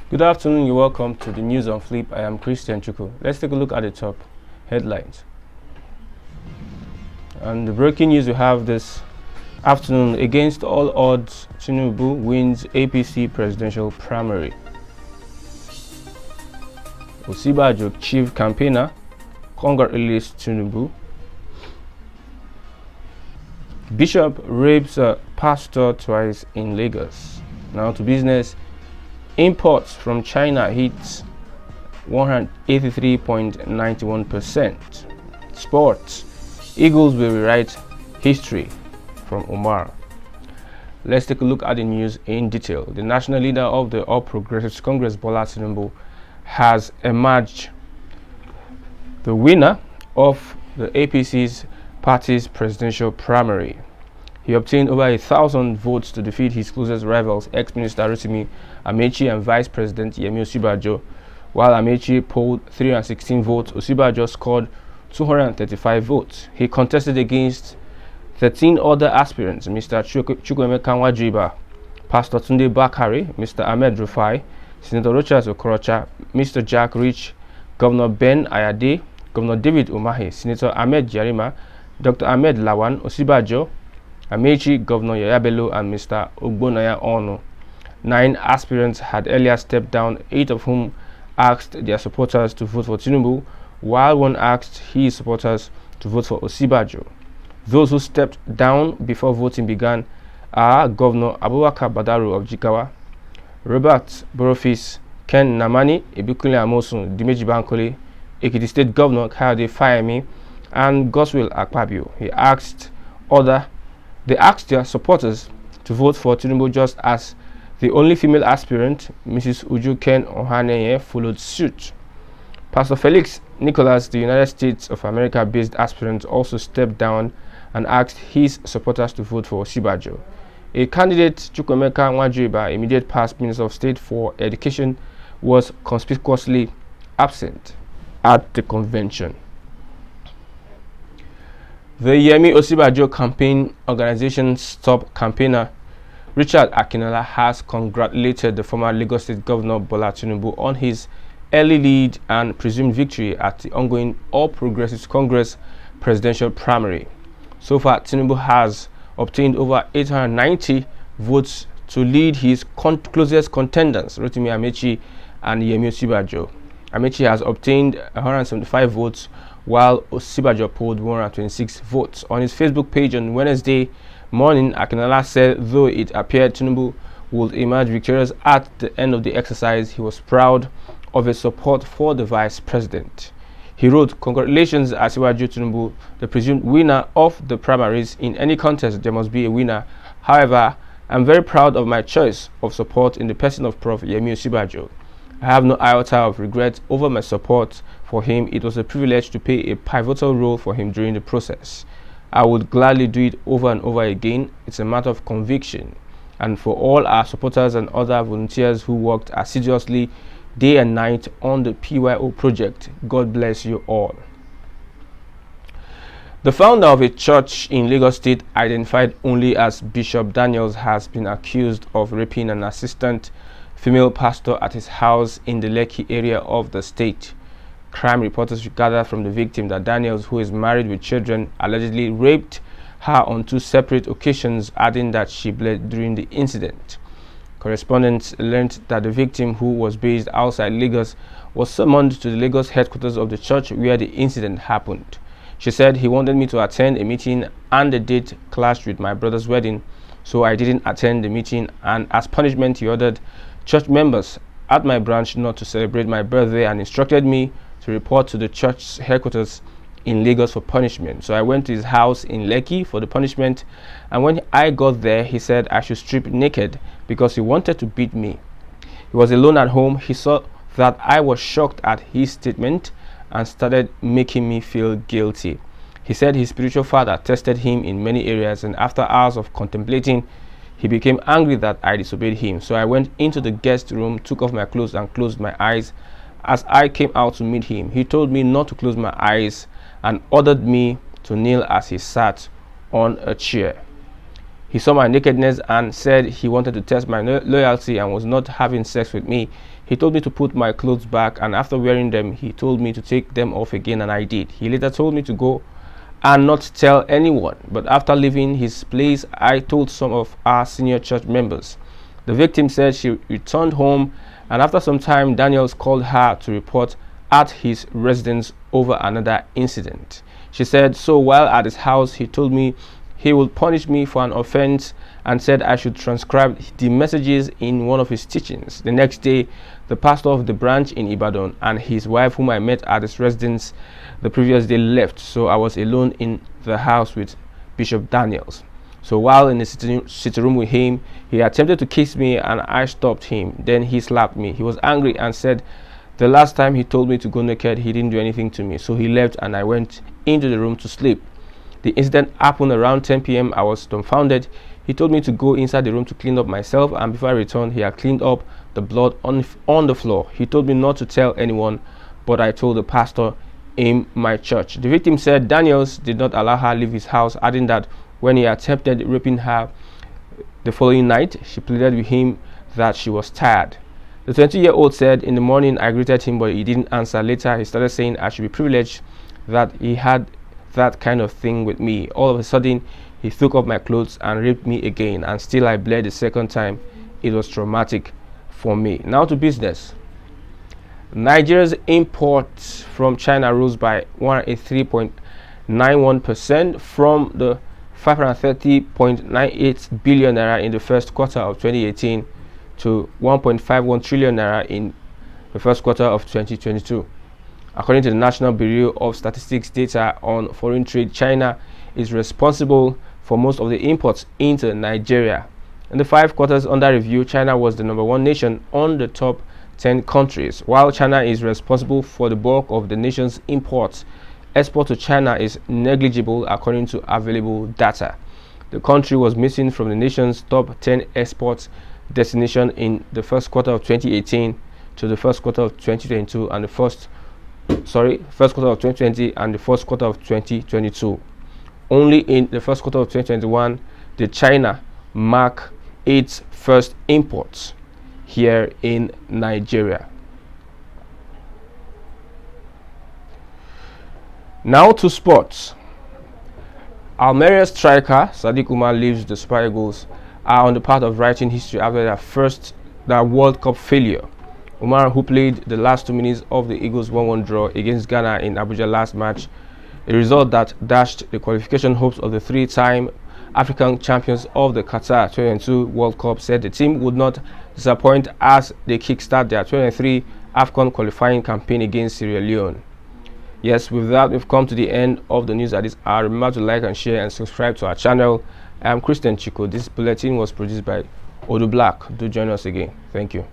Good afternoon, you're welcome to the news on Flip. I am Christian Chuku. Let's take a look at the top headlines. And the breaking news we have this afternoon: against all odds, Tinubu wins APC presidential primary. Osibajo chief campaigner congratulates Tinubu. Bishop rapes a pastor twice in Lagos. Now to business. Imports from China hits 183.91%. Sports. Eagles will rewrite history from Omar. Let's take a look at the news in detail. The national leader of the All Progressives Congress, Bola Tinubu, has emerged the winner of the APC's party's presidential primary. He obtained over 1,000 votes to defeat his closest rivals, ex-minister Rotimi Amaechi and Vice President Yemi Osibajo. While Amaechi polled 316 votes, Osibajo scored 235 votes. He contested against 13 other aspirants: Mr. Chukwuemeka Nwajiba, Pastor Tunde Bakari, Mr. Ahmed Rufai, Senator Rochas Okorocha, Mr. Jack Rich, Governor Ben Ayade, Governor David Umahi, Senator Ahmed Yarima, Dr. Ahmed Lawan, Osibajo, Amaechi, Governor Yaya Bello, and Mr. Ogbonaya Onu. 9 aspirants had earlier stepped down, 8 of whom asked their supporters to vote for Tinubu, while one asked his supporters to vote for Osibajo. Those who stepped down before voting began are Governor Abubakar Badaru of Jigawa, Robert Borofis, Ken Namani, Ibikunle Amosun, Dimeji Bankole, Ekiti State Governor Kayode Fayemi, and Goswill Akpabio. They asked their supporters to vote for Tinubu, just as the only female aspirant, Mrs. Uju Ken Ohaneye, followed suit. Pastor Felix Nicholas, the United States of America-based aspirant, also stepped down and asked his supporters to vote for Osibajo. A candidate, Chukwuemeka Nwajiba, immediate past Minister of State for Education, was conspicuously absent at the convention. The Yemi Osibajo campaign organization's top campaigner, Richard Akinola, has congratulated the former Lagos State Governor Bola Tinubu on his early lead and presumed victory at the ongoing All Progressives Congress presidential primary. So far, Tinubu has obtained over 890 votes to lead his closest contenders, Rotimi Amaechi and Yemi Osibajo. Amaechi has obtained 175 votes, while Osibajo polled 126 votes. On his Facebook page on Wednesday morning, Akinola said though it appeared Tinubu would emerge victorious at the end of the exercise, he was proud of his support for the vice president. He wrote, "Congratulations, Asiwaju Tinubu, the presumed winner of the primaries. In any contest, there must be a winner. However, I'm very proud of my choice of support in the person of Prof. Yemi Osibajo. I have no iota of regret over my support for him. It was a privilege to play a pivotal role for him during the process. I would gladly do it over and over again. It's a matter of conviction. And for all our supporters and other volunteers who worked assiduously day and night on the PYO project, God bless you all." The founder of a church in Lagos State, identified only as Bishop Daniels, has been accused of raping an assistant female pastor at his house in the Lekki area of the state. Crime reporters gathered from the victim that Daniels, who is married with children, allegedly raped her on 2 separate occasions, adding that she bled during the incident. Correspondents learned that the victim, who was based outside Lagos, was summoned to the Lagos headquarters of the church where the incident happened. She said, "He wanted me to attend a meeting and the date clashed with my brother's wedding, so I didn't attend the meeting, and as punishment he ordered church members at my branch not to celebrate my birthday and instructed me to report to the church headquarters in Lagos for punishment. So I went to his house in Lekki for the punishment, and when I got there, he said I should strip naked because he wanted to beat me. He was alone at home. He saw that I was shocked at his statement and started making me feel guilty. He said his spiritual father tested him in many areas, and after hours of contemplating, he became angry that I disobeyed him. So I went into the guest room, took off my clothes and closed my eyes. As I came out to meet him, he told me not to close my eyes and ordered me to kneel as he sat on a chair. He saw my nakedness and said he wanted to test my loyalty and was not having sex with me. He told me to put my clothes back, and after wearing them, he told me to take them off again, and I did. He later told me to go and not tell anyone, but after leaving his place, I told some of our senior church members. The victim said she returned home, and after some time, Daniels called her to report at his residence over another incident. She said, so while at his house, he told me he would punish me for an offense and said I should transcribe the messages in one of his teachings. The next day, the pastor of the branch in Ibadan and his wife, whom I met at his residence the previous day, left, so I was alone in the house with Bishop Daniels. So while in the sitting room with him, he attempted to kiss me and I stopped him. Then he slapped me. He was angry and said the last time he told me to go naked, he didn't do anything to me. So he left and I went into the room to sleep. The incident happened around 10 p.m. I was dumbfounded. He told me to go inside the room to clean up myself, and before I returned, he had cleaned up the blood on the floor. He told me not to tell anyone, but I told the pastor in my church. The victim said Daniels did not allow her leave his house, adding that when he attempted raping her the following night, she pleaded with him that she was tired. The 20-year-old said, in the morning I greeted him, but he didn't answer. Later, he started saying I should be privileged that he had that kind of thing with me. All of a sudden, he took off my clothes and raped me again, and still I bled the second time. It was traumatic for me. Now to business. Nigeria's imports from China rose by 183.91% from the 530.98 billion naira in the first quarter of 2018 to 1.51 trillion naira in the first quarter of 2022. According to the National Bureau of Statistics data on foreign trade, China is responsible for most of the imports into Nigeria. In the 5 quarters under review, China was the #1 nation on the top 10 countries. While China is responsible for the bulk of the nation's imports, export to China is negligible according to available data. The country was missing from the nation's top 10 export destination in the first quarter of 2018 to the first quarter of 2022 and the first quarter of 2020 and the first quarter of 2022. Only in the first quarter of 2021 did China mark its first imports here in Nigeria. Now to sports. Almeria striker Sadiq Umar leaves the Super Eagles are on the path of writing history after their World Cup failure. Umar, who played the last 2 minutes of the Eagles' 1-1 draw against Ghana in Abuja last match, a result that dashed the qualification hopes of the 3-time African champions of the Qatar 2022 World Cup, said the team would not disappoint as they kickstart their 2023 AFCON qualifying campaign against Sierra Leone. Yes, with that, we've come to the end of the news at this hour. Remember to like and share and subscribe to our channel. I am Christian Chico. This bulletin was produced by Odu Black. Do join us again. Thank you.